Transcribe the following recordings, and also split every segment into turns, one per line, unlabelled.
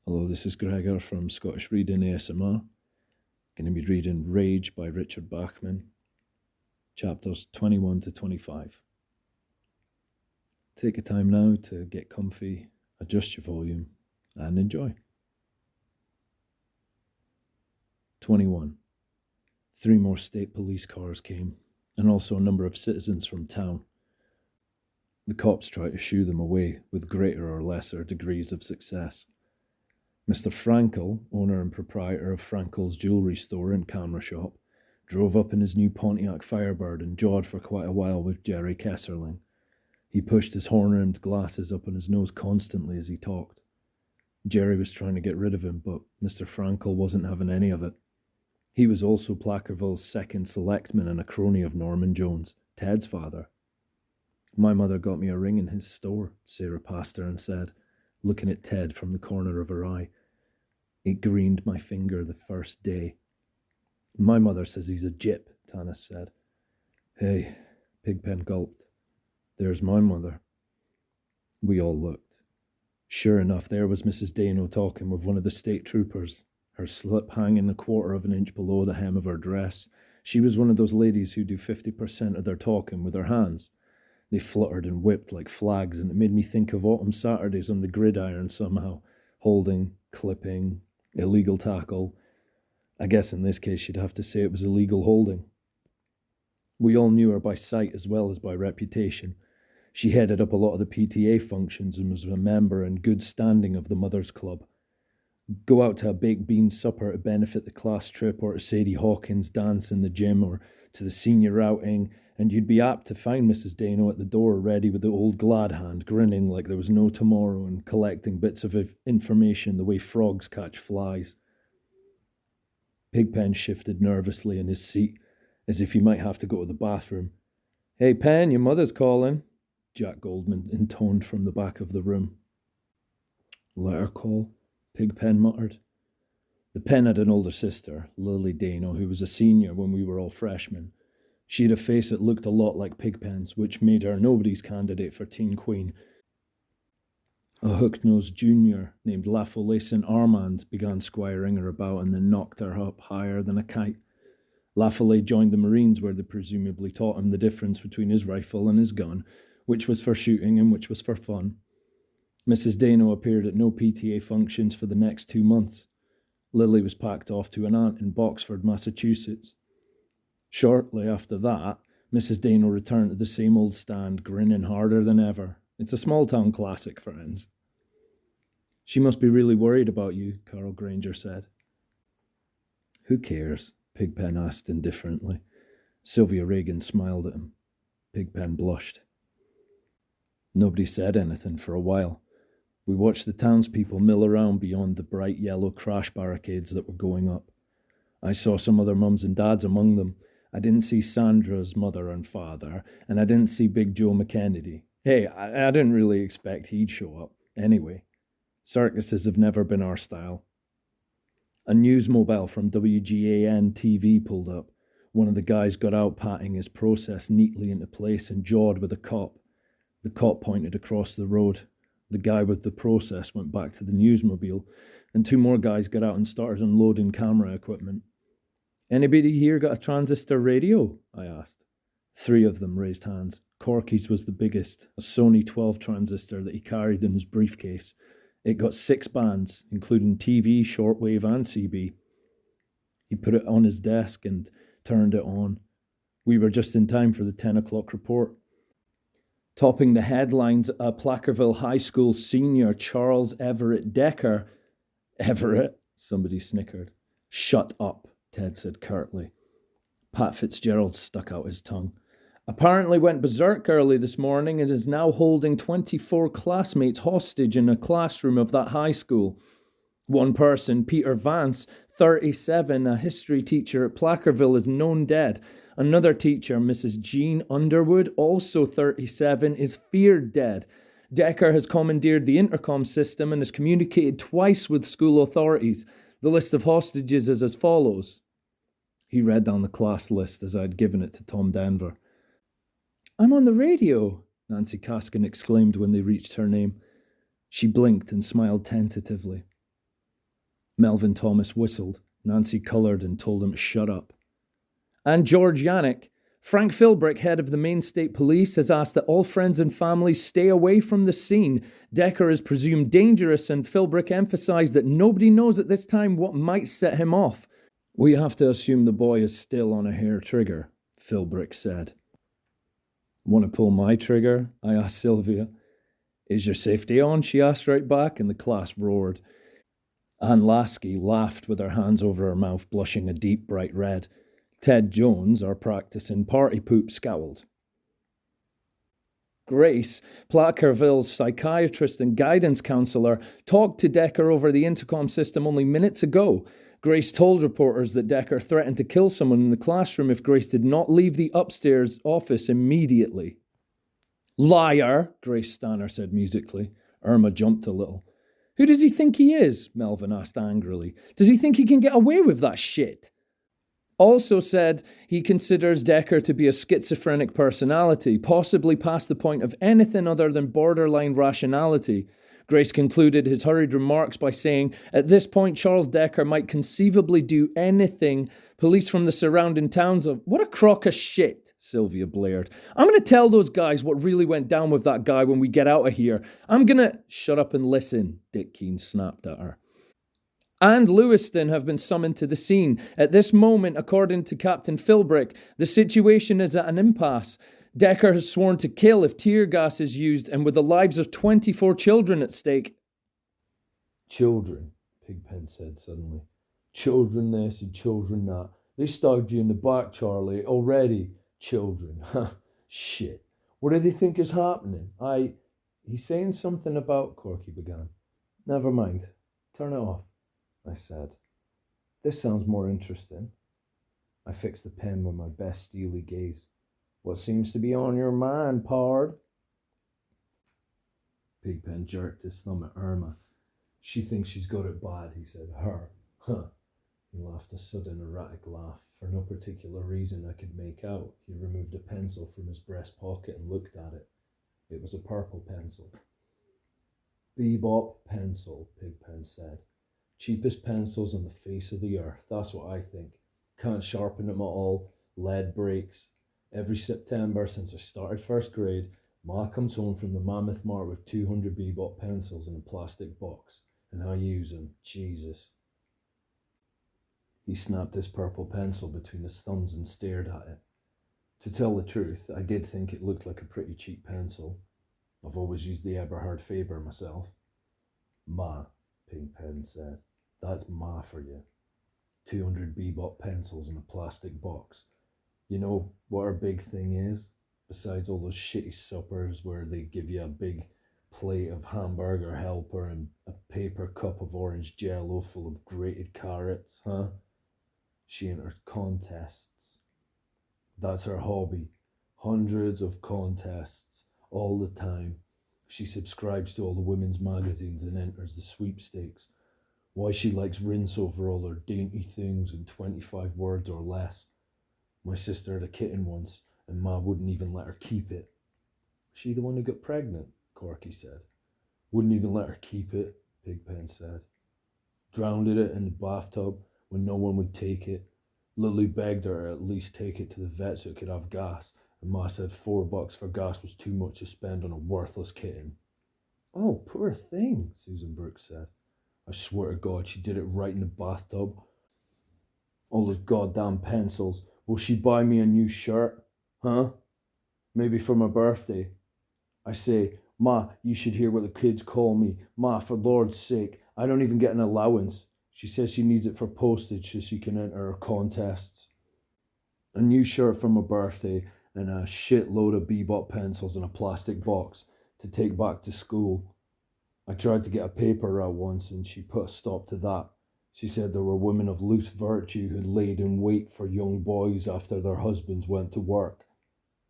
Hello, this is Gregor from Scottish Reading ASMR. Going to be reading Rage by Richard Bachman, chapters 21 to 25. Take your time now to get comfy, adjust your volume, and enjoy. 21. 3 more state police cars came, and also a number of citizens from town. The cops tried to shoo them away with greater or lesser degrees of success. Mr. Frankel, owner and proprietor of Frankel's jewellery store and camera shop, drove up in his new Pontiac Firebird and jawed for quite a while with Jerry Kesserling. He pushed his horn-rimmed glasses up on his nose constantly as he talked. Jerry was trying to get rid of him, but Mr. Frankel wasn't having any of it. He was also Placerville's second selectman and a crony of Norman Jones, Ted's father. "My mother got me a ring in his store," Sarah Pastor said, looking at Ted from the corner of her eye. "It greened my finger the first day." "My mother says he's a gyp," Tanis said. "Hey," Pigpen gulped. "There's my mother." We all looked. Sure enough, there was Mrs. Dano talking with one of the state troopers, her slip hanging a quarter of an inch below the hem of her dress. She was one of those ladies who do 50% of their talking with their hands. They fluttered and whipped like flags, and it made me think of autumn Saturdays on the gridiron somehow. Holding, clipping, illegal tackle. I guess in this case you'd have to say it was illegal holding. We all knew her by sight as well as by reputation. She headed up a lot of the PTA functions and was a member in good standing of the Mothers Club. Go out to a baked bean supper to benefit the class trip, or to Sadie Hawkins' dance in the gym, or to the senior outing, and you'd be apt to find Mrs. Dano at the door ready with the old glad hand, grinning like there was no tomorrow and collecting bits of information the way frogs catch flies. Pigpen shifted nervously in his seat, as if he might have to go to the bathroom. "Hey, Pen, your mother's calling," Jack Goldman intoned from the back of the room. "Let her call," Pigpen muttered. The Pen had an older sister, Lily Dano, who was a senior when we were all freshmen. She had a face that looked a lot like Pigpen's, which made her nobody's candidate for teen queen. A hook-nosed junior named La Follette St. Armand began squiring her about and then knocked her up higher than a kite. La Follette joined the Marines, where they presumably taught him the difference between his rifle and his gun, which was for shooting and which was for fun. Mrs. Dano appeared at no PTA functions for the next 2 months. Lily was packed off to an aunt in Boxford, Massachusetts. Shortly after that, Mrs. Dano returned to the same old stand, grinning harder than ever. It's a small-town classic, friends. "She must be really worried about you," Carl Granger said. "Who cares?" Pigpen asked indifferently. Sylvia Reagan smiled at him. Pigpen blushed. Nobody said anything for a while. We watched the townspeople mill around beyond the bright yellow crash barricades that were going up. I saw some other mums and dads among them. I didn't see Sandra's mother and father, and I didn't see Big Joe McKennedy. Hey, I didn't really expect he'd show up. Anyway, circuses have never been our style. A news mobile from WGAN TV pulled up. One of the guys got out, patting his process neatly into place, and jawed with a cop. The cop pointed across the road. The guy with the process went back to the newsmobile, and 2 more guys got out and started unloading camera equipment. "Anybody here got a transistor radio?" I asked. 3 of them raised hands. Corky's was the biggest, a Sony 12 transistor that he carried in his briefcase. It got 6 bands, including TV, shortwave, and CB. He put it on his desk and turned it on. We were just in time for the 10 o'clock report. Topping the headlines, a Placerville High School senior, Charles Everett Decker. "Everett?" somebody snickered. "Shut up," Ted said curtly. Pat Fitzgerald stuck out his tongue. "Apparently went berserk early this morning and is now holding 24 classmates hostage in a classroom of that high school. One person, Peter Vance, 37, a history teacher at Placerville, is known dead. Another teacher, Mrs. Jean Underwood, also 37, is feared dead. Decker has commandeered the intercom system and has communicated twice with school authorities. The list of hostages is as follows." He read down the class list as I had given it to Tom Denver. "I'm on the radio," Nancy Caskin exclaimed when they reached her name. She blinked and smiled tentatively. Melvin Thomas whistled. Nancy coloured and told him to shut up. And George Yannick, Frank Philbrick, head of the Maine State Police, has asked that all friends and families stay away from the scene. Decker is presumed dangerous, and Philbrick emphasised that nobody knows at this time what might set him off. We have to assume the boy is still on a hair trigger, Philbrick said. Want to pull my trigger? I asked Sylvia. Is your safety on? She asked right back, and the class roared. Anne Lasky laughed with her hands over her mouth, blushing a deep bright red. Ted Jones, our practicing party poop, scowled. Grace, Placerville's psychiatrist and guidance counsellor, talked to Decker over the intercom system only minutes ago. Grace told reporters that Decker threatened to kill someone in the classroom if Grace did not leave the upstairs office immediately. Liar, Grace Stanner said musically. Irma jumped a little. Who does he think he is? Melvin asked angrily. Does he think he can get away with that shit? Also said he considers Decker to be a schizophrenic personality, possibly past the point of anything other than borderline rationality. Grace concluded his hurried remarks by saying, at this point, Charles Decker might conceivably do anything. Police from the surrounding towns of... What a crock of shit, Sylvia blared. I'm going to tell those guys what really went down with that guy when we get out of here. I'm going to... Shut up and listen, Dick Keane snapped at her. And Lewiston have been summoned to the scene. At this moment, according to Captain Philbrick, the situation is at an impasse. Decker has sworn to kill if tear gas is used, and with the lives of 24 children at stake. Children, Pigpen said suddenly. Children this and children that. They stabbed you in the back, Charlie, already. Children. Ha, shit. What do they think is happening? He's saying something about, Corky began. Never mind. Turn it off, I said. This sounds more interesting. I fixed the pen with my best steely gaze. What seems to be on your mind, Pard? Pigpen jerked his thumb at Irma. She thinks she's got it bad, he said. Her. Huh. He laughed a sudden, erratic laugh. For no particular reason I could make out, he removed a pencil from his breast pocket and looked at it. It was a purple pencil. Bebop pencil, Pigpen said. Cheapest pencils on the face of the earth. That's what I think. Can't sharpen them at all. Lead breaks. Every September since I started first grade, Ma comes home from the Mammoth Mart with 200 Bebop pencils in a plastic box, and I use them. Jesus. He snapped his purple pencil between his thumbs and stared at it. To tell the truth, I did think it looked like a pretty cheap pencil. I've always used the Eberhard Faber myself. Ma, Pigpen said. That's Ma for you. 200 Bebop pencils in a plastic box. You know what our big thing is? Besides all those shitty suppers where they give you a big plate of hamburger helper and a paper cup of orange jello full of grated carrots, huh? She enters contests. That's her hobby. Hundreds of contests, all the time. She subscribes to all the women's magazines and enters the sweepstakes. Why she likes rinse over all her dainty things in 25 words or less. My sister had a kitten once, and Ma wouldn't even let her keep it. She the one who got pregnant, Corky said. Wouldn't even let her keep it, Pigpen said. Drowned it in the bathtub when no one would take it. Lily begged her to at least take it to the vet so it could have gas, and Ma said $4 for gas was too much to spend on a worthless kitten. Oh, poor thing, Susan Brooks said. I swear to God, she did it right in the bathtub. All those goddamn pencils. Will she buy me a new shirt? Huh? Maybe for my birthday. I say, Ma, you should hear what the kids call me. Ma, for Lord's sake, I don't even get an allowance. She says she needs it for postage so she can enter her contests. A new shirt for my birthday and a shitload of Bebop pencils in a plastic box to take back to school. I tried to get a paper route once and she put a stop to that. She said there were women of loose virtue who laid in wait for young boys after their husbands went to work.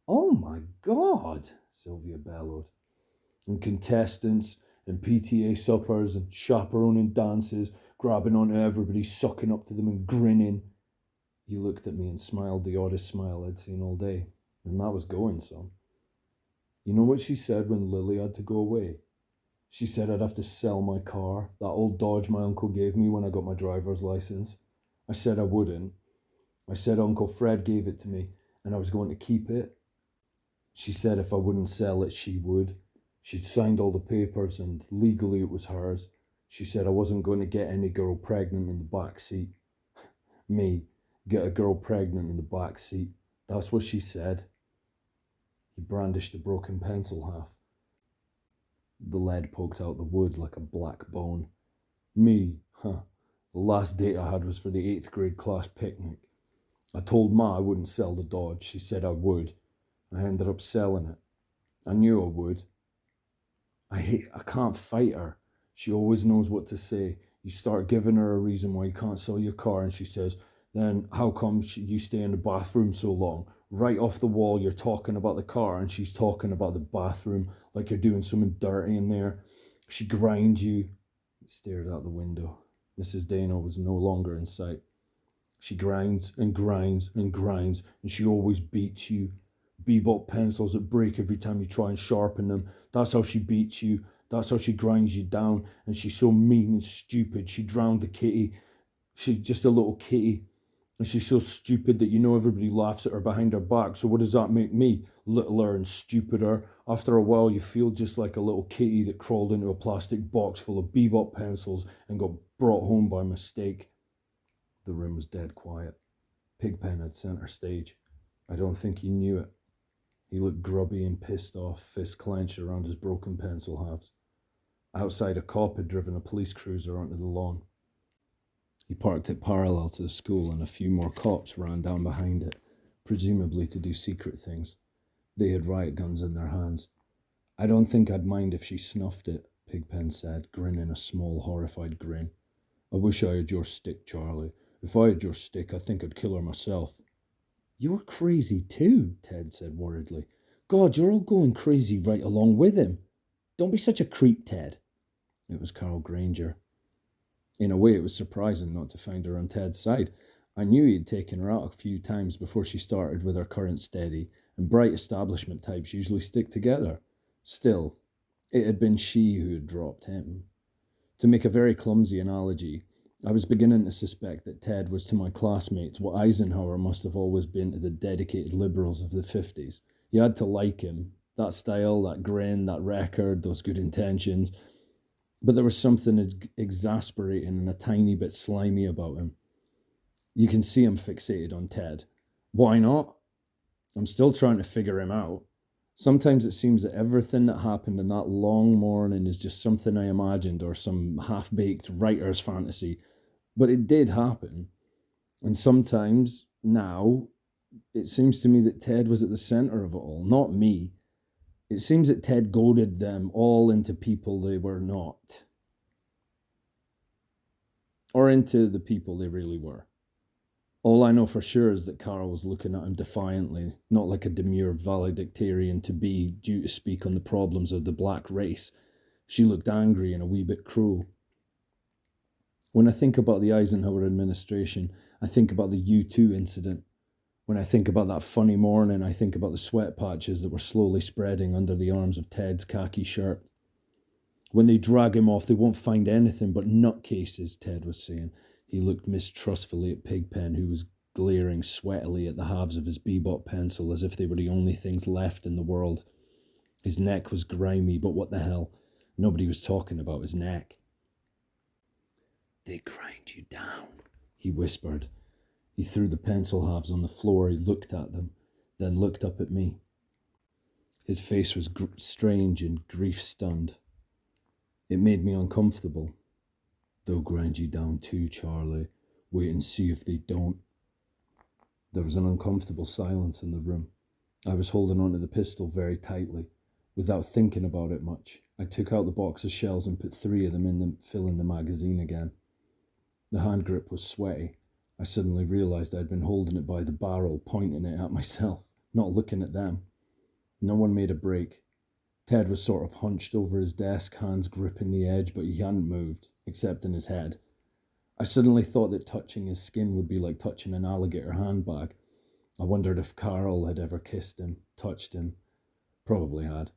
Oh my God, Sylvia bellowed. And contestants and PTA suppers and chaperoning dances, grabbing onto everybody, sucking up to them and grinning. He looked at me and smiled the oddest smile I'd seen all day. And that was going some. You know what she said when Lily had to go away? She said I'd have to sell my car, that old Dodge my uncle gave me when I got my driver's license. I said I wouldn't. I said Uncle Fred gave it to me and I was going to keep it. She said if I wouldn't sell it, she would. She'd signed all the papers and legally it was hers. She said I wasn't going to get any girl pregnant in the back seat. Me, get a girl pregnant in the back seat. That's what she said. He brandished a broken pencil half. The lead poked out the wood like a black bone. Me, huh. The last date I had was for the 8th grade class picnic. I told Ma I wouldn't sell the Dodge. She said I would. I ended up selling it. I knew I would. I can't fight her. She always knows what to say. You start giving her a reason why you can't sell your car and she says, then how come you stay in the bathroom so long? Right off the wall, you're talking about the car and she's talking about the bathroom like you're doing something dirty in there. She grinds you. He stared out the window. Mrs. Dana was no longer in sight. She grinds and grinds and grinds, and she always beats you. Bebop pencils that break every time you try and sharpen them. That's how she beats you. That's how she grinds you down. And she's so mean and stupid. She drowned the kitty. She's just a little kitty. And she's so stupid that you know everybody laughs at her behind her back. So what does that make me? Littler and stupider. After a while, you feel just like a little kitty that crawled into a plastic box full of bebop pencils and got brought home by mistake. The room was dead quiet. Pigpen had centre stage. I don't think he knew it. He looked grubby and pissed off, fists clenched around his broken pencil halves. Outside, a cop had driven a police cruiser onto the lawn. He parked it parallel to the school and a few more cops ran down behind it, presumably to do secret things. They had riot guns in their hands. I don't think I'd mind if she snuffed it, Pigpen said, grinning a small, horrified grin. I wish I had your stick, Charlie. If I had your stick, I think I'd kill her myself. You're crazy too, Ted said worriedly. God, you're all going crazy right along with him. Don't be such a creep, Ted. It was Carl Granger. In a way, it was surprising not to find her on Ted's side. I knew he'd taken her out a few times before she started with her current steady, and bright establishment types usually stick together. Still, it had been she who had dropped him. To make a very clumsy analogy, I was beginning to suspect that Ted was to my classmates what Eisenhower must have always been to the dedicated liberals of the 50s. You had to like him. That style, that grin, that record, those good intentions. But there was something exasperating and a tiny bit slimy about him. You can see I'm fixated on Ted. Why not? I'm still trying to figure him out. Sometimes it seems that everything that happened in that long morning is just something I imagined or some half-baked writer's fantasy. But it did happen. And sometimes, now, it seems to me that Ted was at the centre of it all, not me. It seems that Ted goaded them all into people they were not. Or into the people they really were. All I know for sure is that Carol was looking at him defiantly, not like a demure valedictorian to be due to speak on the problems of the black race. She looked angry and a wee bit cruel. When I think about the Eisenhower administration, I think about the U-2 incident. When I think about that funny morning, I think about the sweat patches that were slowly spreading under the arms of Ted's khaki shirt. When they drag him off, they won't find anything but nutcases, Ted was saying. He looked mistrustfully at Pigpen, who was glaring sweatily at the halves of his bebop pencil as if they were the only things left in the world. His neck was grimy, but what the hell? Nobody was talking about his neck. They grind you down, he whispered. He threw the pencil halves on the floor. He looked at them, then looked up at me. His face was strange and grief-stunned. It made me uncomfortable. They'll grind you down too, Charlie. Wait and see if they don't. There was an uncomfortable silence in the room. I was holding onto the pistol very tightly. Without thinking about it much, I took out the box of shells and put 3 of them in filling the magazine again. The hand grip was sweaty. I suddenly realised I'd been holding it by the barrel, pointing it at myself, not looking at them. No one made a break. Ted was sort of hunched over his desk, hands gripping the edge, but he hadn't moved, except in his head. I suddenly thought that touching his skin would be like touching an alligator handbag. I wondered if Carol had ever kissed him, touched him. Probably had.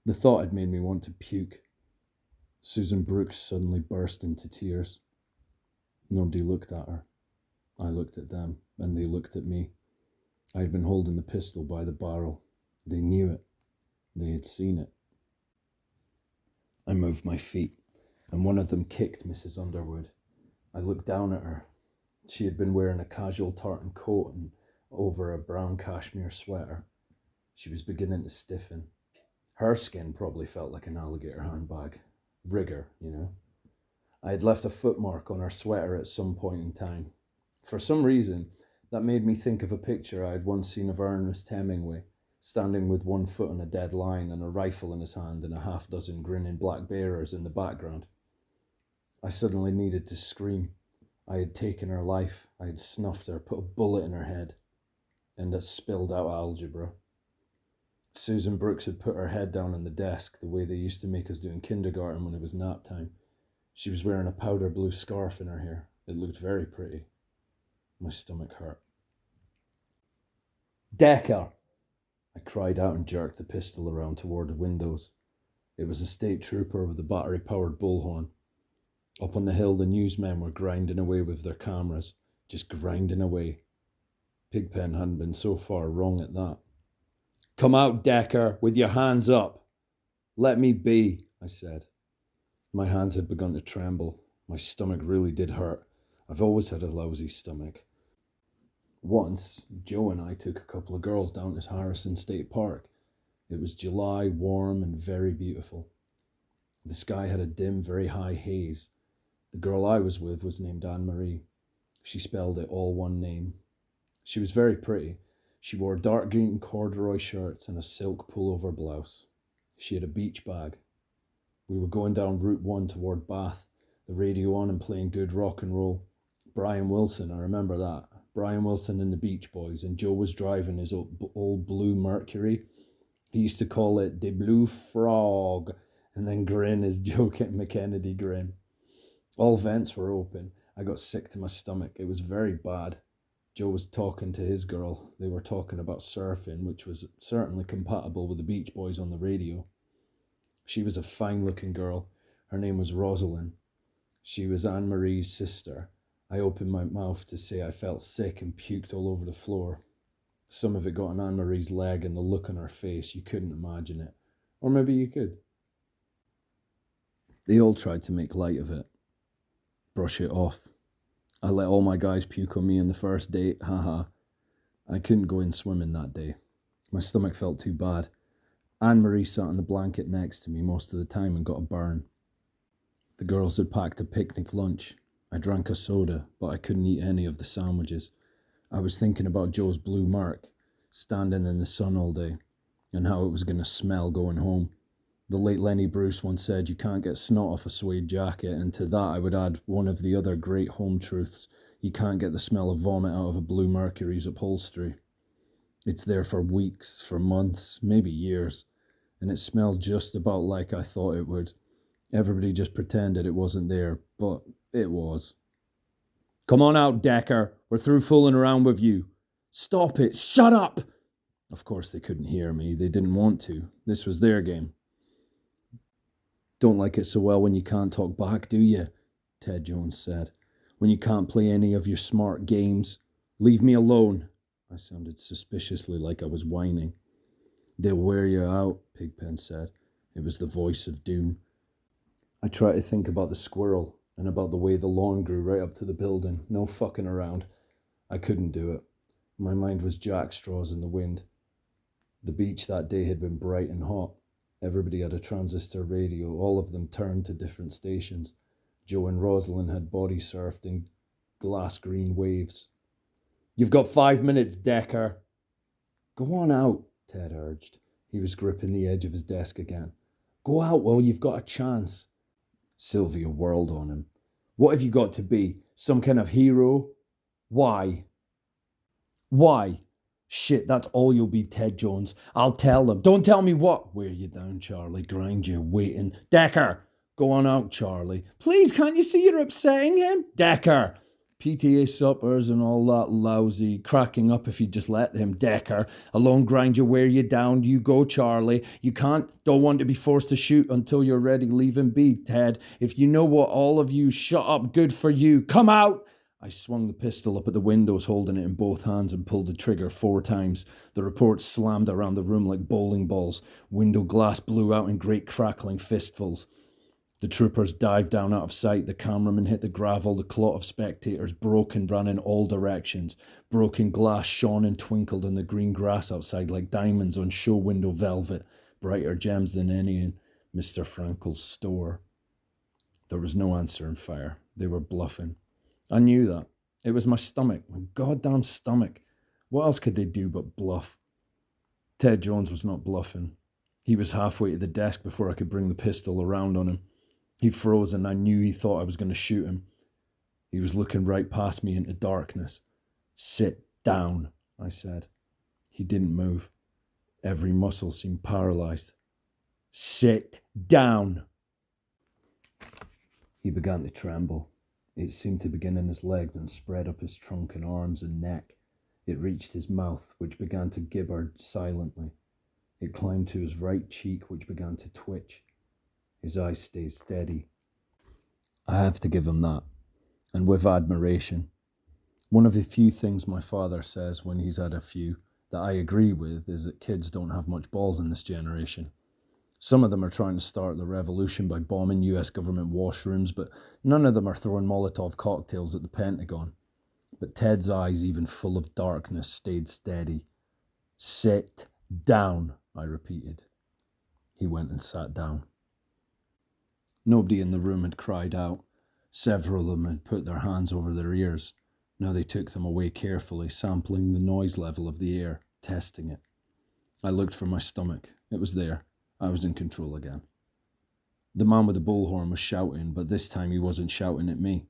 The thought had made me want to puke. Susan Brooks suddenly burst into tears. Nobody looked at her. I looked at them, and they looked at me. I had been holding the pistol by the barrel. They knew it. They had seen it. I moved my feet, and one of them kicked Mrs. Underwood. I looked down at her. She had been wearing a casual tartan coat and over a brown cashmere sweater. She was beginning to stiffen. Her skin probably felt like an alligator handbag. Rigor, you know. I had left a footmark on her sweater at some point in time. For some reason, that made me think of a picture I had once seen of Ernest Hemingway, standing with one foot on a dead line and a rifle in his hand and a half-dozen grinning black bearers in the background. I suddenly needed to scream. I had taken her life. I had snuffed her, put a bullet in her head, and had spilled out algebra. Susan Brooks had put her head down on the desk, the way they used to make us do in kindergarten when it was nap time. She was wearing a powder blue scarf in her hair. It looked very pretty. My stomach hurt. "Decker!" I cried out and jerked the pistol around toward the windows. It was a state trooper with a battery-powered bullhorn. Up on the hill, the newsmen were grinding away with their cameras, just grinding away. Pigpen hadn't been so far wrong at that. "Come out, Decker, with your hands up." "Let me be," I said. My hands had begun to tremble. My stomach really did hurt. I've always had a lousy stomach. Once, Joe and I took a couple of girls down to Harrison State Park. It was July, warm and very beautiful. The sky had a dim, very high haze. The girl I was with was named Anne-Marie. She spelled it all one name. She was very pretty. She wore dark green corduroy shirts and a silk pullover blouse. She had a beach bag. We were going down Route 1 toward Bath, the radio on and playing good rock and roll. Brian Wilson, I remember that. Brian Wilson and the Beach Boys, and Joe was driving his old blue Mercury. He used to call it the Blue Frog, and then grin his Joe McKennedy grin. All vents were open. I got sick to my stomach. It was very bad. Joe was talking to his girl. They were talking about surfing, which was certainly compatible with the Beach Boys on the radio. She was a fine-looking girl. Her name was Rosalind. She was Anne-Marie's sister. I opened my mouth to say I felt sick and puked all over the floor. Some of it got on Anne-Marie's leg, and the look on her face, you couldn't imagine it. Or maybe you could. They all tried to make light of it. Brush it off. I let all my guys puke on me on the first date, haha. I couldn't go in swimming that day. My stomach felt too bad. Anne-Marie sat on the blanket next to me most of the time and got a burn. The girls had packed a picnic lunch. I drank a soda, but I couldn't eat any of the sandwiches. I was thinking about Joe's blue Merc, standing in the sun all day, and how it was going to smell going home. The late Lenny Bruce once said, "You can't get snot off a suede jacket," and to that I would add one of the other great home truths: you can't get the smell of vomit out of a Blue Mercury's upholstery. It's there for weeks, for months, maybe years, and it smelled just about like I thought it would. Everybody just pretended it wasn't there, but it was. "Come on out, Decker. We're through fooling around with you." "Stop it. Shut up." Of course they couldn't hear me. They didn't want to. This was their game. "Don't like it so well when you can't talk back, do you?" Ted Jones said. "When you can't play any of your smart games. Leave me alone." I sounded suspiciously like I was whining. "They'll wear you out," Pigpen said. It was the voice of doom. I tried to think about the squirrel and about the way the lawn grew right up to the building. No fucking around. I couldn't do it. My mind was jackstraws in the wind. The beach that day had been bright and hot. Everybody had a transistor radio. All of them turned to different stations. Joe and Rosalind had body surfed in glass green waves. "You've got 5 minutes, Decker." "Go on out," Ted urged. He was gripping the edge of his desk again. "Go out while you've got a chance." Sylvia whirled on him. "What have you got to be? Some kind of hero? Why?" "Why? Shit, that's all you'll be, Ted Jones. I'll tell them." "Don't tell me what." "Wear you down, Charlie. Grind you, waiting." "Decker!" "Go on out, Charlie." "Please, can't you see you're upsetting him?" "Decker!" PTA suppers and all that lousy, cracking up if you just let them, Decker. Alone grind you, wear you down, you go, Charlie. You don't want to be forced to shoot until you're ready, leave him be, Ted. If you know what, all of you, shut up, good for you, come out! I swung the pistol up at the windows, holding it in both hands, and pulled the trigger 4 times. The reports slammed around the room like bowling balls. Window glass blew out in great crackling fistfuls. The troopers dived down out of sight. The cameraman hit the gravel. The clot of spectators broke and ran in all directions. Broken glass shone and twinkled in the green grass outside like diamonds on show window velvet, brighter gems than any in Mr. Frankel's store. There was no answering fire. They were bluffing. I knew that. It was my stomach, my goddamn stomach. What else could they do but bluff? Ted Jones was not bluffing. He was halfway to the desk before I could bring the pistol around on him. He froze and I knew he thought I was going to shoot him. He was looking right past me into darkness. Sit down, I said. He didn't move. Every muscle seemed paralyzed. Sit down. He began to tremble. It seemed to begin in his legs and spread up his trunk and arms and neck. It reached his mouth, which began to gibber silently. It climbed to his right cheek, which began to twitch. His eyes stayed steady. I have to give him that, and with admiration. One of the few things my father says when he's had a few that I agree with is that kids don't have much balls in this generation. Some of them are trying to start the revolution by bombing US government washrooms, but none of them are throwing Molotov cocktails at the Pentagon. But Ted's eyes, even full of darkness, stayed steady. Sit down, I repeated. He went and sat down. Nobody in the room had cried out. Several of them had put their hands over their ears. Now they took them away carefully, sampling the noise level of the air, testing it. I looked for my stomach. It was there. I was in control again. The man with the bullhorn was shouting, but this time he wasn't shouting at me.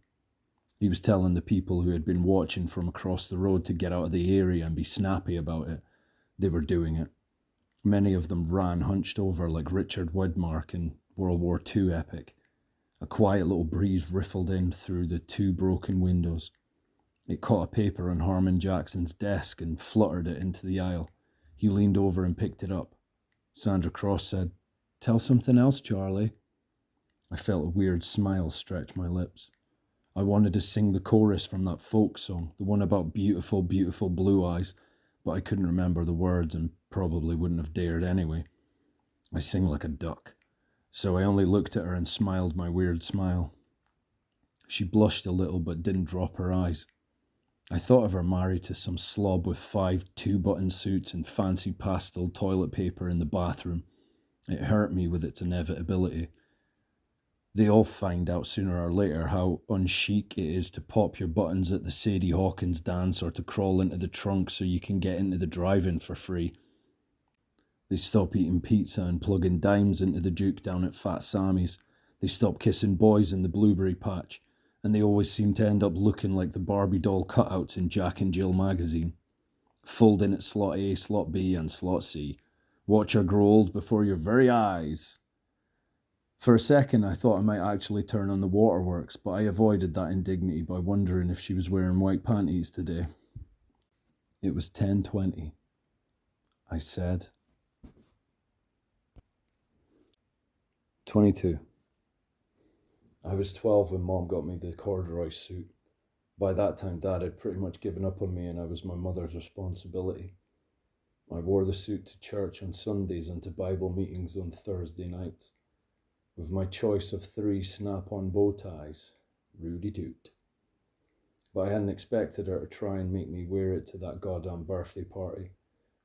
He was telling the people who had been watching from across the road to get out of the area and be snappy about it. They were doing it. Many of them ran hunched over like Richard Widmark in World War II epic. A quiet little breeze riffled in through the 2 broken windows. It caught a paper on Harmon Jackson's desk and fluttered it into the aisle. He leaned over and picked it up. Sandra Cross said, "Tell something else, Charlie." I felt a weird smile stretch my lips. I wanted to sing the chorus from that folk song, the one about beautiful, beautiful blue eyes, but I couldn't remember the words and probably wouldn't have dared anyway. I sing like a duck, so I only looked at her and smiled my weird smile. She blushed a little but didn't drop her eyes. I thought of her married to some slob with 5 2-button suits and fancy pastel toilet paper in the bathroom. It hurt me with its inevitability. They all find out sooner or later how unchic it is to pop your buttons at the Sadie Hawkins dance or to crawl into the trunk so you can get into the drive-in for free. They stop eating pizza and plugging dimes into the juke down at Fat Sammy's. They stop kissing boys in the blueberry patch. And they always seem to end up looking like the Barbie doll cutouts in Jack and Jill magazine. Fold in at slot A, slot B, and slot C. Watch her grow old before your very eyes. For a second, I thought I might actually turn on the waterworks, but I avoided that indignity by wondering if she was wearing white panties today. It was 10:20. I said. 22. I was 12 when Mom got me the corduroy suit. By that time, Dad had pretty much given up on me and I was my mother's responsibility. I wore the suit to church on Sundays and to Bible meetings on Thursday nights, with my choice of 3 snap-on bow ties. Rudy Doot. But I hadn't expected her to try and make me wear it to that goddamn birthday party.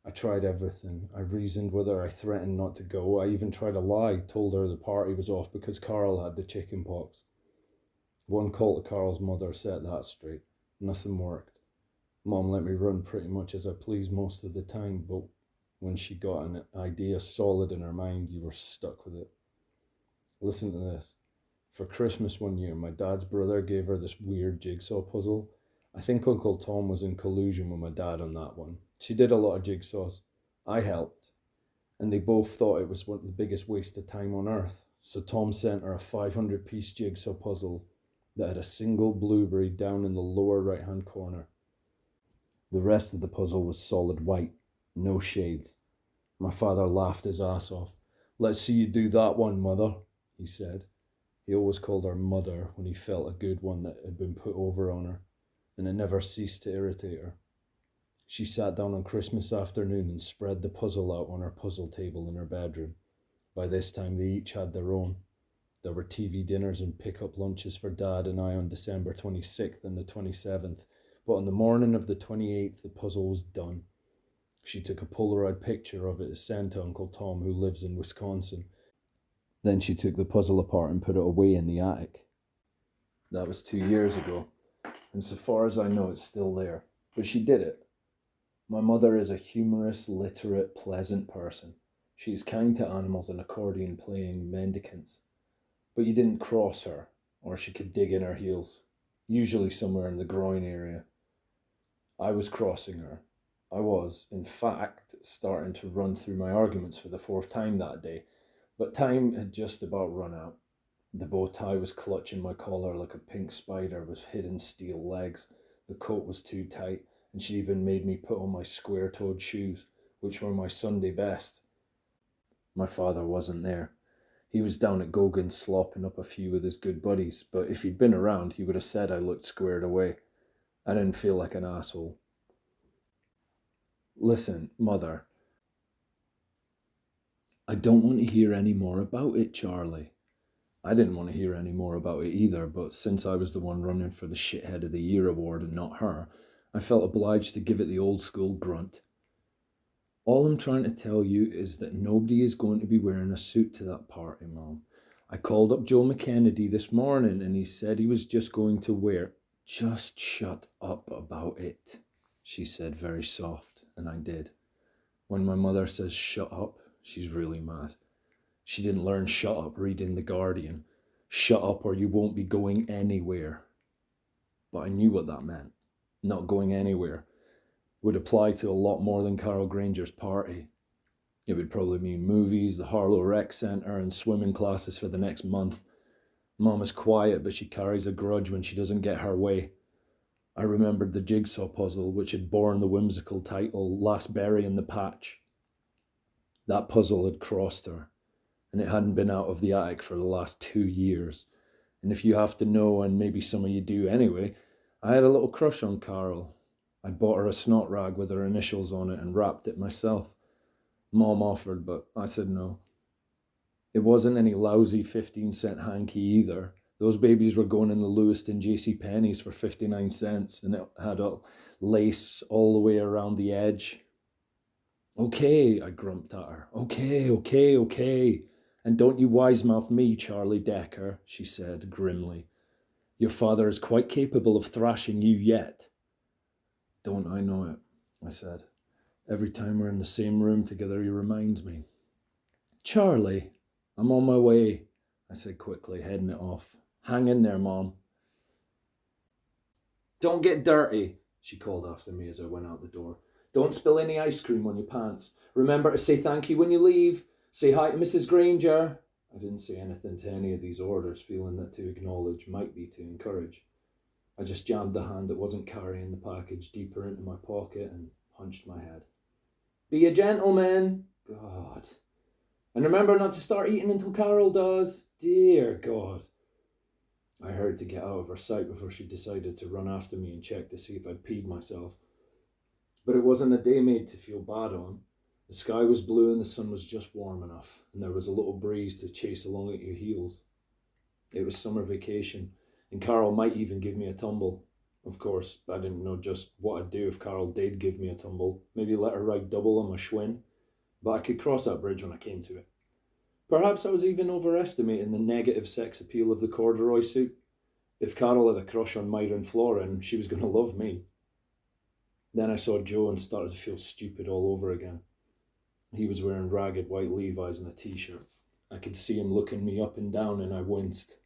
I tried everything. I reasoned with her. I threatened not to go. I even tried a lie, told her the party was off because Carl had the chicken pox. One call to Carl's mother set that straight. Nothing worked. Mom let me run pretty much as I pleased most of the time, but when she got an idea solid in her mind, you were stuck with it. Listen to this. For Christmas one year, my dad's brother gave her this weird jigsaw puzzle. I think Uncle Tom was in collusion with my dad on that one. She did a lot of jigsaws. I helped. And they both thought it was one of the biggest waste of time on earth. So Tom sent her a 500-piece jigsaw puzzle that had a single blueberry down in the lower right-hand corner. The rest of the puzzle was solid white, no shades. My father laughed his ass off. "Let's see you do that one, Mother," he said. He always called her Mother when he felt a good one that had been put over on her, and it never ceased to irritate her. She sat down on Christmas afternoon and spread the puzzle out on her puzzle table in her bedroom. By this time, they each had their own. There were TV dinners and pick-up lunches for Dad and I on December 26th and the 27th, but on the morning of the 28th, the puzzle was done. She took a Polaroid picture of it to send to Uncle Tom, who lives in Wisconsin. Then she took the puzzle apart and put it away in the attic. That was 2 years ago, and so far as I know, it's still there. But she did it. My mother is a humorous, literate, pleasant person. She is kind to animals and accordion-playing mendicants. But you didn't cross her, or she could dig in her heels, usually somewhere in the groin area. I was crossing her. I was, in fact, starting to run through my arguments for the 4th time that day, but time had just about run out. The bow tie was clutching my collar like a pink spider with hidden steel legs. The coat was too tight, and she even made me put on my square-toed shoes, which were my Sunday best. My father wasn't there. He was down at Gogan's slopping up a few with his good buddies, but if he'd been around, he would have said I looked squared away. I didn't feel like an asshole. "Listen, Mother, I don't want to hear any more about it, Charlie." I didn't want to hear any more about it either, but since I was the one running for the Shithead of the Year award and not her, I felt obliged to give it the old school grunt. "All I'm trying to tell you is that nobody is going to be wearing a suit to that party, Mom. I called up Joe McKennedy this morning and he said he was just going to wear—" "Just shut up about it," she said very soft, and I did. When my mother says shut up, she's really mad. She didn't learn shut up reading The Guardian. Shut up or you won't be going anywhere. But I knew what that meant. Not going anywhere would apply to a lot more than Carol Granger's party. It would probably mean movies, the Harlow Rec Centre, and swimming classes for the next month. Mom is quiet, but she carries a grudge when she doesn't get her way. I remembered the jigsaw puzzle, which had borne the whimsical title, Last Berry in the Patch. That puzzle had crossed her, and it hadn't been out of the attic for the last 2 years. And if you have to know, and maybe some of you do anyway, I had a little crush on Carol. I'd bought her a snot rag with her initials on it and wrapped it myself. Mom offered, but I said no. It wasn't any lousy 15-cent hanky either. Those babies were going in the Lewiston JCPenney's for 59 cents, and it had a lace all the way around the edge. "Okay," I grumped at her. Okay. And don't you wise-mouth me, Charlie Decker," she said grimly. "Your father is quite capable of thrashing you yet." "Don't I know it," I said. "Every time we're in the same room together, he reminds me." "Charlie, I'm on my way," I said quickly, heading it off. "Hang in there, Mom." "Don't get dirty," she called after me as I went out the door. "Don't spill any ice cream on your pants. Remember to say thank you when you leave. Say hi to Mrs. Granger." I didn't say anything to any of these orders, feeling that to acknowledge might be to encourage. I just jammed the hand that wasn't carrying the package deeper into my pocket and hunched my head. "Be a gentleman." God. "And remember not to start eating until Carol does." Dear God. I hurried to get out of her sight before she decided to run after me and check to see if I'd peed myself. But it wasn't a day made to feel bad on. The sky was blue and the sun was just warm enough, and there was a little breeze to chase along at your heels. It was summer vacation, and Carol might even give me a tumble. Of course, I didn't know just what I'd do if Carol did give me a tumble. Maybe let her ride double on my Schwinn, but I could cross that bridge when I came to it. Perhaps I was even overestimating the negative sex appeal of the corduroy suit. If Carol had a crush on Myron Florin, she was going to love me. Then I saw Joe and started to feel stupid all over again. He was wearing ragged white Levi's and a t-shirt. I could see him looking me up and down and I winced.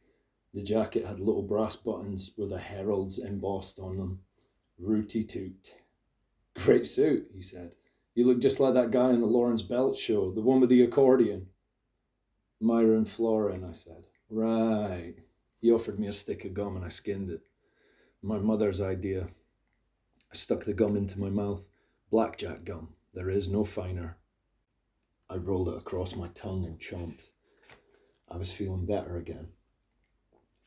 The jacket had little brass buttons with the heralds embossed on them. "Rooty toot." "Great suit," he said. "You look just like that guy in the Lawrence Belt show, the one with the accordion." "Myron Florin," I said. "Right." He offered me a stick of gum and I skinned it. My mother's idea. I stuck the gum into my mouth. Blackjack gum. There is no finer. I rolled it across my tongue and chomped. I was feeling better again.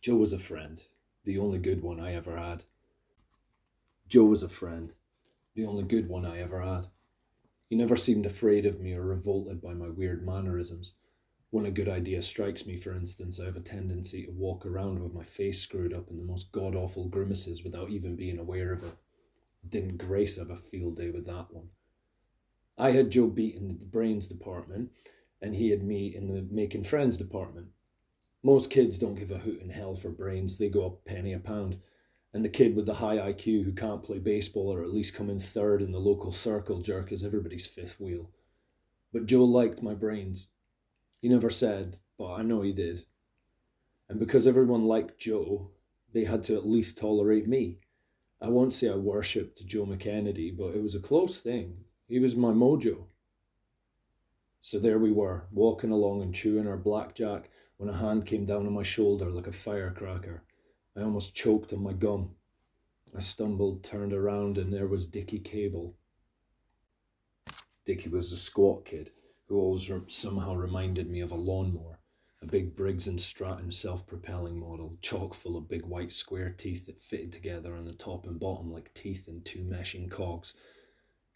Joe was a friend, the only good one I ever had. Joe was a friend, the only good one I ever had. He never seemed afraid of me or revolted by my weird mannerisms. When a good idea strikes me, for instance, I have a tendency to walk around with my face screwed up in the most god-awful grimaces without even being aware of it. Didn't Grace have a field day with that one? I had Joe beat in the brains department, and he had me in the making friends department. Most kids don't give a hoot in hell for brains, they go up a penny a pound. And the kid with the high IQ who can't play baseball or at least come in third in the local circle jerk is everybody's fifth wheel. But Joe liked my brains. He never said, but I know he did. And because everyone liked Joe, they had to at least tolerate me. I won't say I worshipped Joe McKennedy, but it was a close thing. He was my mojo. So there we were, walking along and chewing our blackjack when a hand came down on my shoulder like a firecracker. I almost choked on my gum. I stumbled, turned around, and there was Dickie Cable. Dickie was a squat kid who always somehow reminded me of a lawnmower, a big Briggs & Stratton self-propelling model, chock full of big white square teeth that fitted together on the top and bottom like teeth in two meshing cogs.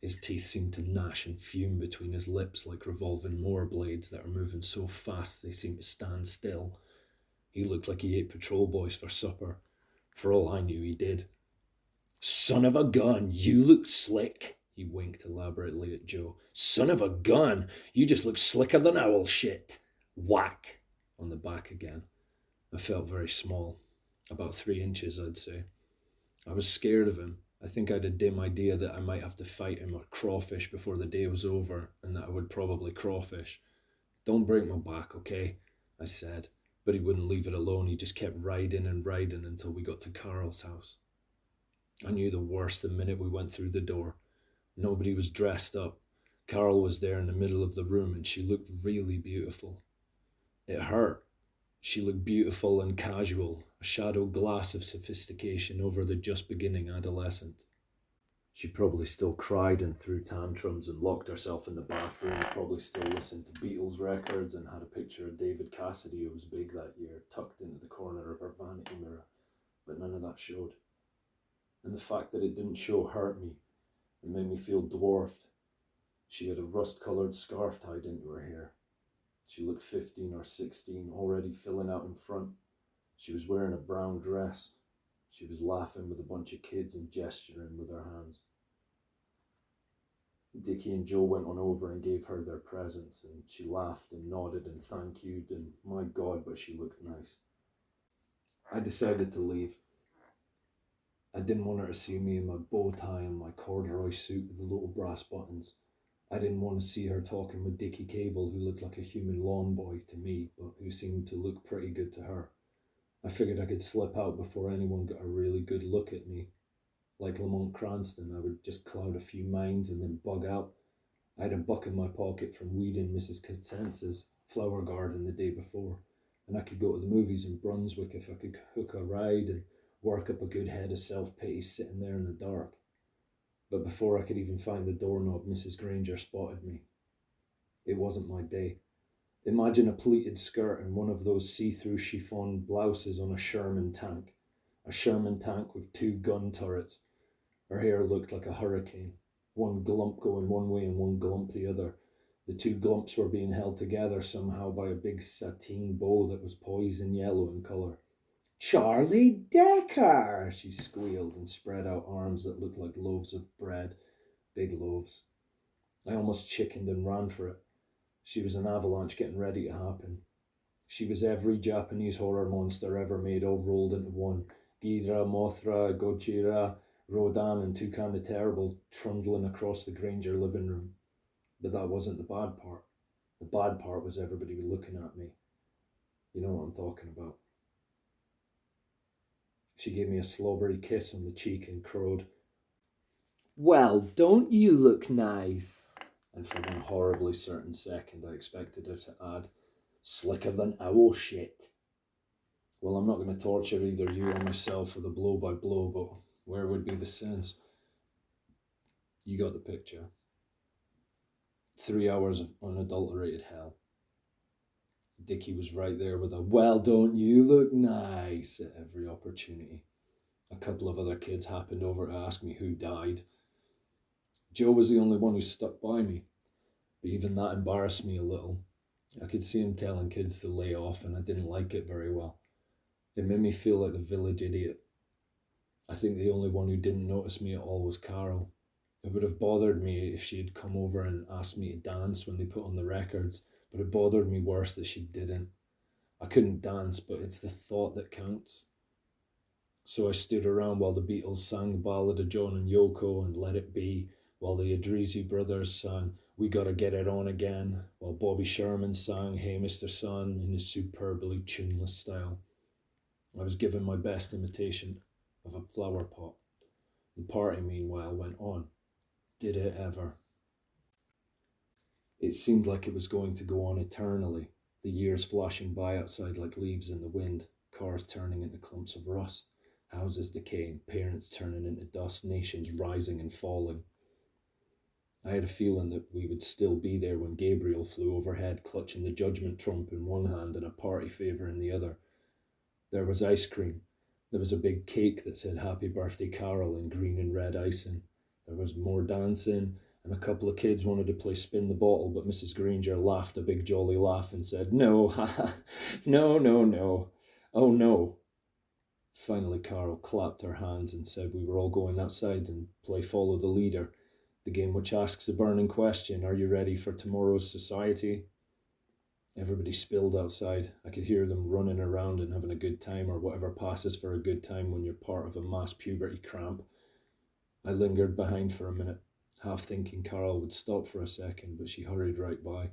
His teeth seemed to gnash and fume between his lips like revolving mower blades that are moving so fast they seem to stand still. He looked like he ate patrol boys for supper. For all I knew, he did. "Son of a gun, you look slick," he winked elaborately at Joe. "Son of a gun, you just look slicker than owl shit." Whack on the back again. I felt very small, about 3 inches, I'd say. I was scared of him. I think I had a dim idea that I might have to fight him or crawfish before the day was over, and that I would probably crawfish. "Don't break my back, okay?" I said, but he wouldn't leave it alone. He just kept riding and riding until we got to Carl's house. I knew the worst the minute we went through the door. Nobody was dressed up. Carl was there in the middle of the room, and she looked really beautiful. It hurt. She looked beautiful and casual, a shadow glass of sophistication over the just beginning adolescent. She probably still cried and threw tantrums and locked herself in the bathroom, probably still listened to Beatles records and had a picture of David Cassidy, who was big that year, tucked into the corner of her vanity mirror. But none of that showed. And the fact that it didn't show hurt me. It made me feel dwarfed. She had a rust-coloured scarf tied into her hair. She looked 15 or 16, already filling out in front. She was wearing a brown dress. She was laughing with a bunch of kids and gesturing with her hands. Dickie and Joe went on over and gave her their presents, and she laughed and nodded and thank you'd, and my God, but she looked nice. I decided to leave. I didn't want her to see me in my bow tie and my corduroy suit with the little brass buttons. I didn't want to see her talking with Dickie Cable, who looked like a human lawn boy to me, but who seemed to look pretty good to her. I figured I could slip out before anyone got a really good look at me. Like Lamont Cranston, I would just cloud a few minds and then bug out. I had a buck in my pocket from weeding Mrs. Cosenza's flower garden the day before, and I could go to the movies in Brunswick if I could hook a ride and work up a good head of self-pity sitting there in the dark. But before I could even find the doorknob, Mrs. Granger spotted me. It wasn't my day. Imagine a pleated skirt and one of those see-through chiffon blouses on a Sherman tank. A Sherman tank with 2 gun turrets. Her hair looked like a hurricane. One glump going one way and one glump the other. The 2 glumps were being held together somehow by a big sateen bow that was poison yellow in colour. "Charlie Decker!" she squealed and spread out arms that looked like loaves of bread. Big loaves. I almost chickened and ran for it. She was an avalanche getting ready to happen. She was every Japanese horror monster ever made, all rolled into one. Ghidorah, Mothra, Gojira, Rodan, and Toucan the Terrible trundling across the Granger living room. But that wasn't the bad part. The bad part was everybody looking at me. You know what I'm talking about. She gave me a slobbery kiss on the cheek and crowed, "Well, don't you look nice?" And for one horribly certain second I expected her to add, "Slicker than owl shit." Well, I'm not going to torture either you or myself with a blow by blow, but where would be the sense? You got the picture. 3 hours of unadulterated hell. Dickie was right there with a "well, don't you look nice" at every opportunity. A couple of other kids happened over to ask me who died. Joe was the only one who stuck by me, but even that embarrassed me a little. I could see him telling kids to lay off, and I didn't like it very well. It made me feel like the village idiot. I think the only one who didn't notice me at all was Carol. It would have bothered me if she had come over and asked me to dance when they put on the records, but it bothered me worse that she didn't. I couldn't dance, but it's the thought that counts. So I stood around while the Beatles sang the Ballad of John and Yoko and Let It Be, while the Adrisi brothers sang We Gotta Get It On Again, while Bobby Sherman sang Hey Mr. Sun in his superbly tuneless style. I was given my best imitation of a flower pot. The party, meanwhile, went on. Did it ever? It seemed like it was going to go on eternally, the years flashing by outside like leaves in the wind, cars turning into clumps of rust, houses decaying, parents turning into dust, nations rising and falling. I had a feeling that we would still be there when Gabriel flew overhead, clutching the judgment trump in one hand and a party favour in the other. There was ice cream. There was a big cake that said Happy Birthday Carol in green and red icing. There was more dancing, and a couple of kids wanted to play spin the bottle, but Mrs. Granger laughed a big jolly laugh and said, "No, haha, no, no, no. Oh no." Finally, Carol clapped her hands and said we were all going outside and play Follow the Leader, the game which asks the burning question, are you ready for tomorrow's society? Everybody spilled outside. I could hear them running around and having a good time, or whatever passes for a good time when you're part of a mass puberty cramp. I lingered behind for a minute, half thinking Carol would stop for a second, but she hurried right by.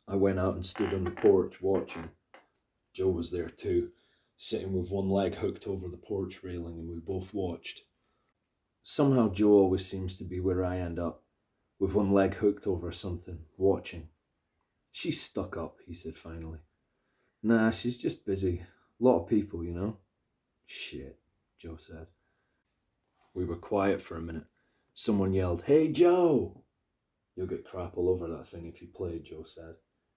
I went out and stood on the porch watching. Joe was there too, sitting with one leg hooked over the porch railing, and we both watched. Somehow Joe always seems to be where I end up, with one leg hooked over something, watching. She's stuck up, he said finally. Nah, she's just busy. A lot of people, you know. Shit, Joe said. We were quiet for a minute. Someone yelled, "Hey, Joe!" "You'll get crap all over that thing if you play," Joe said.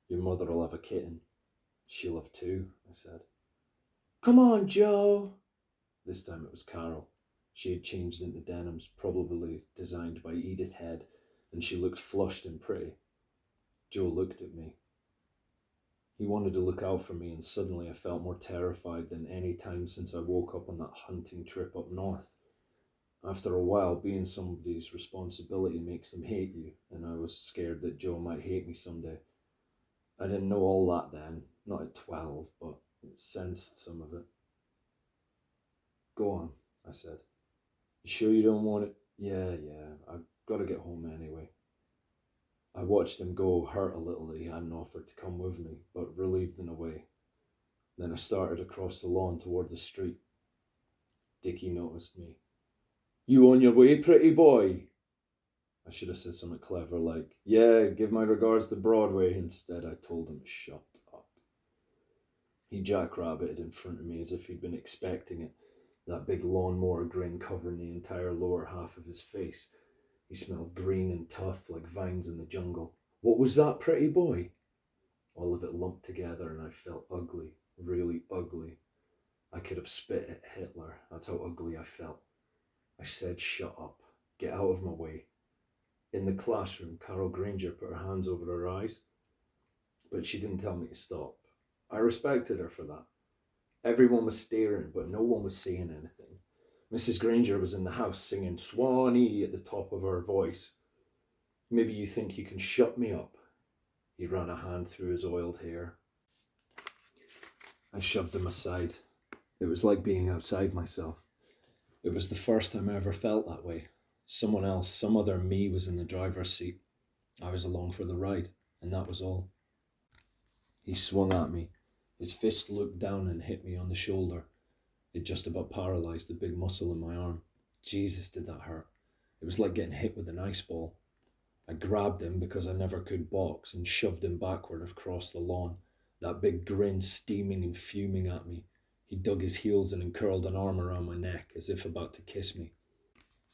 "Your mother'll have a kitten." "She'll have two," I said. "Come on, Joe!" This time it was Carol. She had changed into denims, probably designed by Edith Head, and she looked flushed and pretty. Joe looked at me. He wanted to look out for me, and suddenly I felt more terrified than any time since I woke up on that hunting trip up north. After a while, being somebody's responsibility makes them hate you, and I was scared that Joe might hate me someday. I didn't know all that then, not at 12, but it sensed some of it. "Go on," I said. "You sure you don't want it?" Yeah, I've got to get home anyway." I watched him go, hurt a little that he hadn't offered to come with me, but relieved in a way. Then I started across the lawn toward the street. Dickie noticed me. "You on your way, pretty boy?" I should have said something clever like, "Yeah, give my regards to Broadway." Instead, I told him to shut up. He jackrabbited in front of me as if he'd been expecting it, that big lawnmower grin covering the entire lower half of his face. He smelled green and tough like vines in the jungle. "What was that, pretty boy?" All of it lumped together, and I felt ugly, really ugly. I could have spit at Hitler, that's how ugly I felt. I said, "Shut up. Get out of my way." In the classroom, Carol Granger put her hands over her eyes, but she didn't tell me to stop. I respected her for that. Everyone was staring, but no one was saying anything. Mrs. Granger was in the house singing "Swanee" at the top of her voice. "Maybe you think you can shut me up." He ran a hand through his oiled hair. I shoved him aside. It was like being outside myself. It was the first time I ever felt that way. Someone else, some other me, was in the driver's seat. I was along for the ride, and that was all. He swung at me. His fist looked down and hit me on the shoulder. It just about paralyzed the big muscle in my arm. Jesus, did that hurt. It was like getting hit with an ice ball. I grabbed him because I never could box and shoved him backward across the lawn. that big grin steaming and fuming at me. He dug his heels in and curled an arm around my neck as if about to kiss me,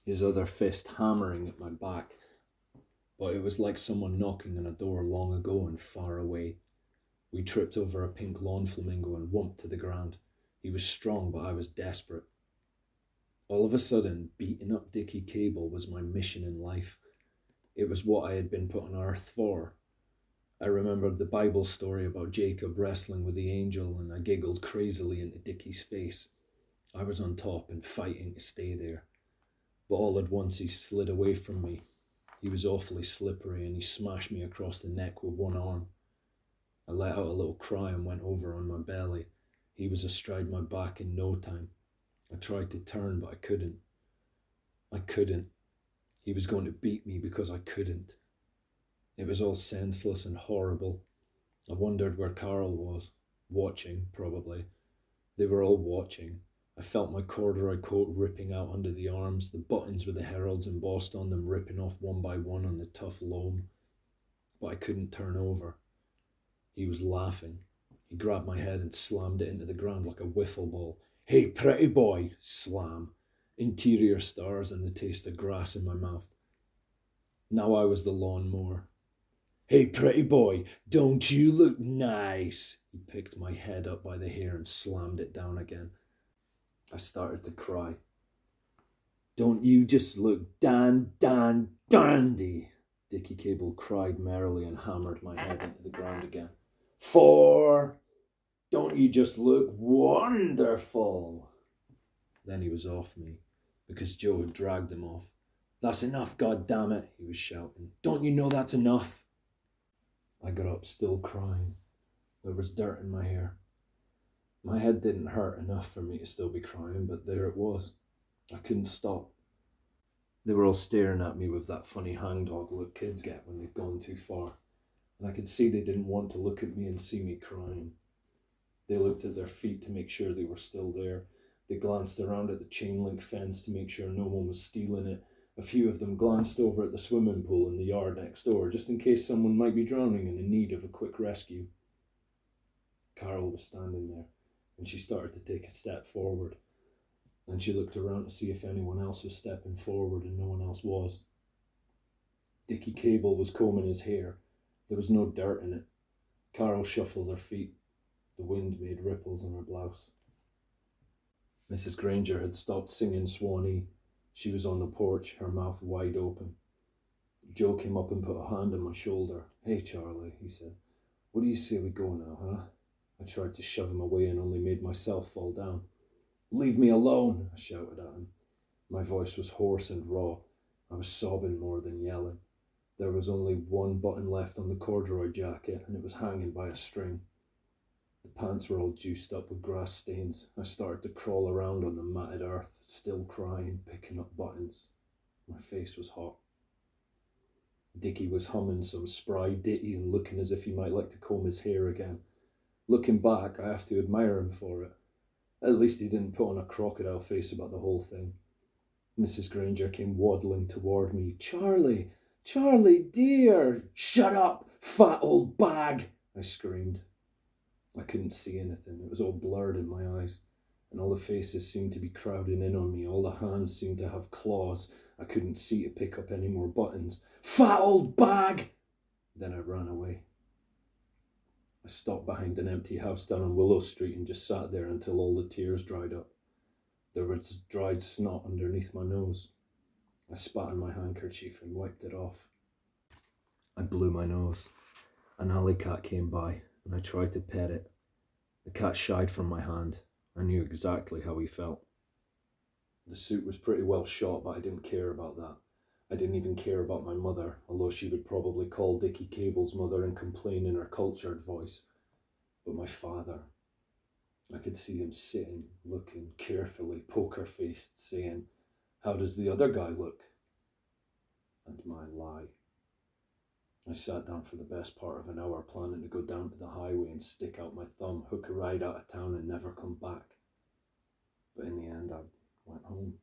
his other fist hammering at my back. But it was like someone knocking on a door long ago and far away. We tripped over a pink lawn flamingo and whumped to the ground. He was strong, but I was desperate. All of a sudden, beating up Dickie Cable was my mission in life. It was what I had been put on earth for. I remembered the Bible story about Jacob wrestling with the angel, and I giggled crazily into Dickie's face. I was on top and fighting to stay there. But all at once he slid away from me. He was awfully slippery, and he smashed me across the neck with one arm. I let out a little cry and went over on my belly. He was astride my back in no time. I tried to turn, but I couldn't. He was going to beat me because I couldn't. It was all senseless and horrible. I wondered where Carol was. Watching, probably. They were all watching. I felt my corduroy coat ripping out under the arms, the buttons with the heralds embossed on them ripping off one by one on the tough loam. But I couldn't turn over. He was laughing. He grabbed my head and slammed it into the ground like a wiffle ball. "Hey, pretty boy!" Slam. Interior stars and the taste of grass in my mouth. Now I was the lawnmower. "Hey, pretty boy, don't you look nice?" He picked my head up by the hair and slammed it down again. I started to cry. "Don't you just look dandy?" Dickie Cable cried merrily and hammered my head into the ground again. "4. Don't you just look wonderful?" Then he was off me, because Joe had dragged him off. "That's enough, goddammit," he was shouting. "Don't you know that's enough?" I got up, still crying. There was dirt in my hair. My head didn't hurt enough for me to still be crying, but there it was. I couldn't stop. They were all staring at me with that funny hangdog look kids get when they've gone too far, and I could see they didn't want to look at me and see me crying. They looked at their feet to make sure they were still there. They glanced around at the chain link fence to make sure no one was stealing it. A few of them glanced over at the swimming pool in the yard next door, just in case someone might be drowning and in need of a quick rescue. Carol was standing there, and she started to take a step forward. Then she looked around to see if anyone else was stepping forward, and no one else was. Dickie Cable was combing his hair. There was no dirt in it. Carol shuffled her feet. The wind made ripples on her blouse. Mrs. Granger had stopped singing Swanee. She was on the porch, her mouth wide open. Joe came up and put a hand on my shoulder. "Hey, Charlie," he said. "What do you say we go now, huh?" I tried to shove him away and only made myself fall down. "Leave me alone," I shouted at him. My voice was hoarse and raw. I was sobbing more than yelling. There was only one button left on the corduroy jacket, and it was hanging by a string. The pants were all juiced up with grass stains. I started to crawl around on the matted earth, still crying, picking up buttons. My face was hot. Dickie was humming some spry ditty and looking as if he might like to comb his hair again. Looking back, I have to admire him for it. At least he didn't put on a crocodile face about the whole thing. Mrs. Granger came waddling toward me. Charlie, dear!" "Shut up, fat old bag!" I screamed. I couldn't see anything. It was all blurred in my eyes, and all the faces seemed to be crowding in on me. All the hands seemed to have claws. I couldn't see to pick up any more buttons. "Fat old bag!" Then I ran away. I stopped behind an empty house down on Willow Street and just sat there until all the tears dried up. There was dried snot underneath my nose. I spat on my handkerchief and wiped it off. I blew my nose. An alley cat came by, and I tried to pet it. The cat shied from my hand. I knew exactly how he felt. The suit was pretty well shot, but I didn't care about that. I didn't even care about my mother, although she would probably call Dickie Cable's mother and complain in her cultured voice. But my father, I could see him sitting, looking carefully, poker-faced, saying, "How does the other guy look?" And my lie. I sat down for the best part of an hour, planning to go down to the highway and stick out my thumb, hook a ride out of town and never come back. But in the end, I went home.